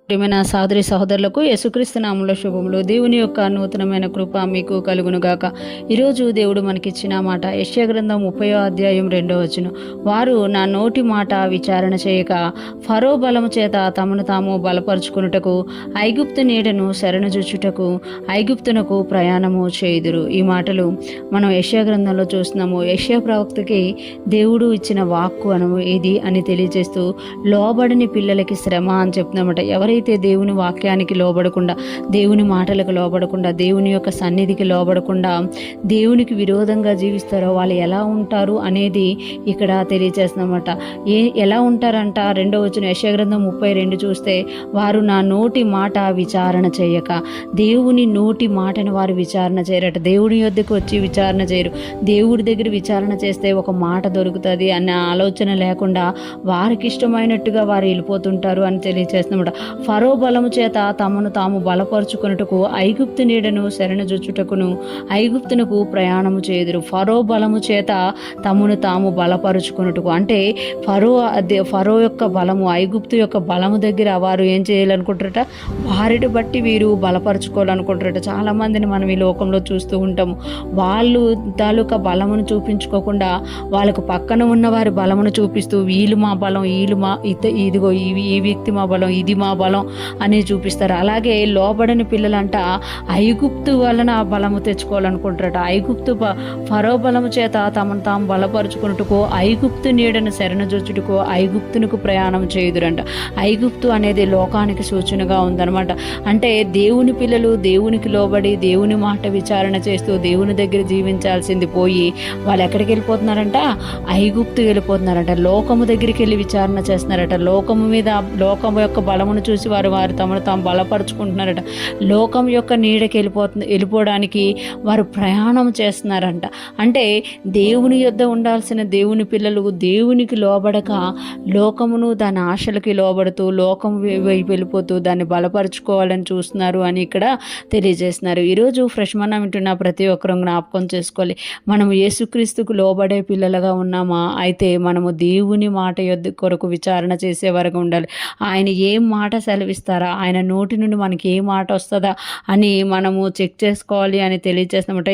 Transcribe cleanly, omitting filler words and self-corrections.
ప్రియమైన సహోదరి సహోదరులకు యేసుక్రీస్తు నామములో శుభములు. దేవుని యొక్క నూతనమైన కృప మీకు కలుగును గాక. ఈరోజు దేవుడు మనకిచ్చిన మాట యెషయా గ్రంథం 30వ అధ్యాయం 2వ వచనం. వారు నా నోటి మాట విచారణ చేయక ఫరో బలము చేత తమను తాము బలపరుచుకొనుటకు ఐగుప్తు నీడను శరణుజొచ్చుటకు ఐగుప్తునకు ప్రయాణము చేయుదురు. ఈ మాటలు మనం యెషయా గ్రంథంలో చూస్తున్నాము. యెషయా ప్రవక్తకి దేవుడు ఇచ్చిన వాక్కు ఇది అని తెలియజేస్తూ లోబడని పిల్లలకి శ్రమ అని చెప్తున్నామట. ఎవరైతే దేవుని వాక్యానికి లోబడకుండా, దేవుని మాటలకు లోబడకుండా, దేవుని యొక్క సన్నిధికి లోబడకుండా దేవునికి విరోధంగా జీవిస్తారో వాళ్ళు ఎలా ఉంటారు అనేది ఇక్కడ తెలియజేస్తున్నమాట. ఎలా ఉంటారంట? 2వ వచనం యెషయా గ్రంథం 32 చూస్తే, వారు నా నోటి మాట విచారణ చేయక, దేవుని నోటి మాటను వారు విచారణ చేయరట. దేవుని యొద్దకు వచ్చి విచారణ చేయరు. దేవుడి దగ్గర విచారణ చేస్తే ఒక మాట దొరుకుతుంది అన్న ఆలోచన లేకుండా వారికి ఇష్టమైనట్టుగా వారు వెళ్ళిపోతుంటారు అని తెలియజేస్తున్నమాట. ఫరో బలము చేత తమను తాము బలపరుచుకొనుటకు ఐగుప్తు నీడను శరణుజొచ్చుటకును ఐగుప్తునకు ప్రయాణము చేయుదురు. ఫరో బలము చేత తమను తాము బలపరుచుకొనుటకు అంటే ఫరో యొక్క బలము, ఐగుప్తు యొక్క బలము దగ్గర వారు ఏం చేయాలనుకుంటారట? వారిని బట్టి వీరు బలపరుచుకోవాలనుకుంటారట. చాలా మందిని మనం ఈ లోకంలో చూస్తూ ఉంటాము. వాళ్ళు తాలూకా బలమును చూపించుకోకుండా వాళ్ళకు పక్కన ఉన్న వారి బలమును చూపిస్తూ వీళ్ళు మా బలం, వీళ్ళు మా ఇదిగో ఈ వ్యక్తి మా బలం, ఇది మా బలం అని చూపిస్తారు. అలాగే లోబడని పిల్లలంట ఐగుప్తు వలన బలము తెచ్చుకోవాలనుకుంటారట. ఫరో బలము చేత తమను తాము బలపరుచుకున్నట్టుకు ఐగుప్తు నీడను శరణజొచ్చుటకు ఐగుప్తునకు ప్రయాణం చేయుదురంట. ఐగుప్తు అనేది లోకానికి సూచనగా ఉందన్నమాట. అంటే దేవుని పిల్లలు దేవునికి లోబడి దేవుని మాట విచారణ చేస్తూ దేవుని దగ్గర జీవించాల్సింది పోయి వాళ్ళు ఎక్కడికి వెళ్ళిపోతున్నారంట? ఐగుప్తు వెళ్ళిపోతున్నారంట. లోకము దగ్గరికి వెళ్ళి విచారణ చేస్తున్నారట. లోకము యొక్క బలమును చూసి వారు తమను తాము బలపరుచుకుంటున్నారట. లోకం యొక్క నీడకి వెళ్ళిపోవడానికి వారు ప్రయాణం చేస్తున్నారంట. అంటే దేవుని యొద్ద ఉండాల్సిన దేవుని పిల్లలు దేవునికి లోబడక లోకమును దాని ఆశలకి లోబడుతూ లోకం వైపు వెళ్ళిపోతూ దాన్ని బలపరుచుకోవాలని చూస్తున్నారు అని ఇక్కడ తెలియజేస్తున్నారు. ఈరోజు ఫ్రెష్ మన్నా వింటున్న ప్రతి ఒక్కరూ జ్ఞాపకం చేసుకోవాలి. మనము యేసుక్రీస్తుకు లోబడే పిల్లలుగా ఉన్నామా? అయితే మనము దేవుని మాట యొద్ద కొరకు విచారణ చేసే వరకు ఉండాలి. ఆయన ఏం మాట సెలవిస్తారా, ఆయన నోటి నుండి మనకి ఏ మాట వస్తుందా అని మనము చెక్ చేసుకోవాలి అని తెలియజేస్తామట.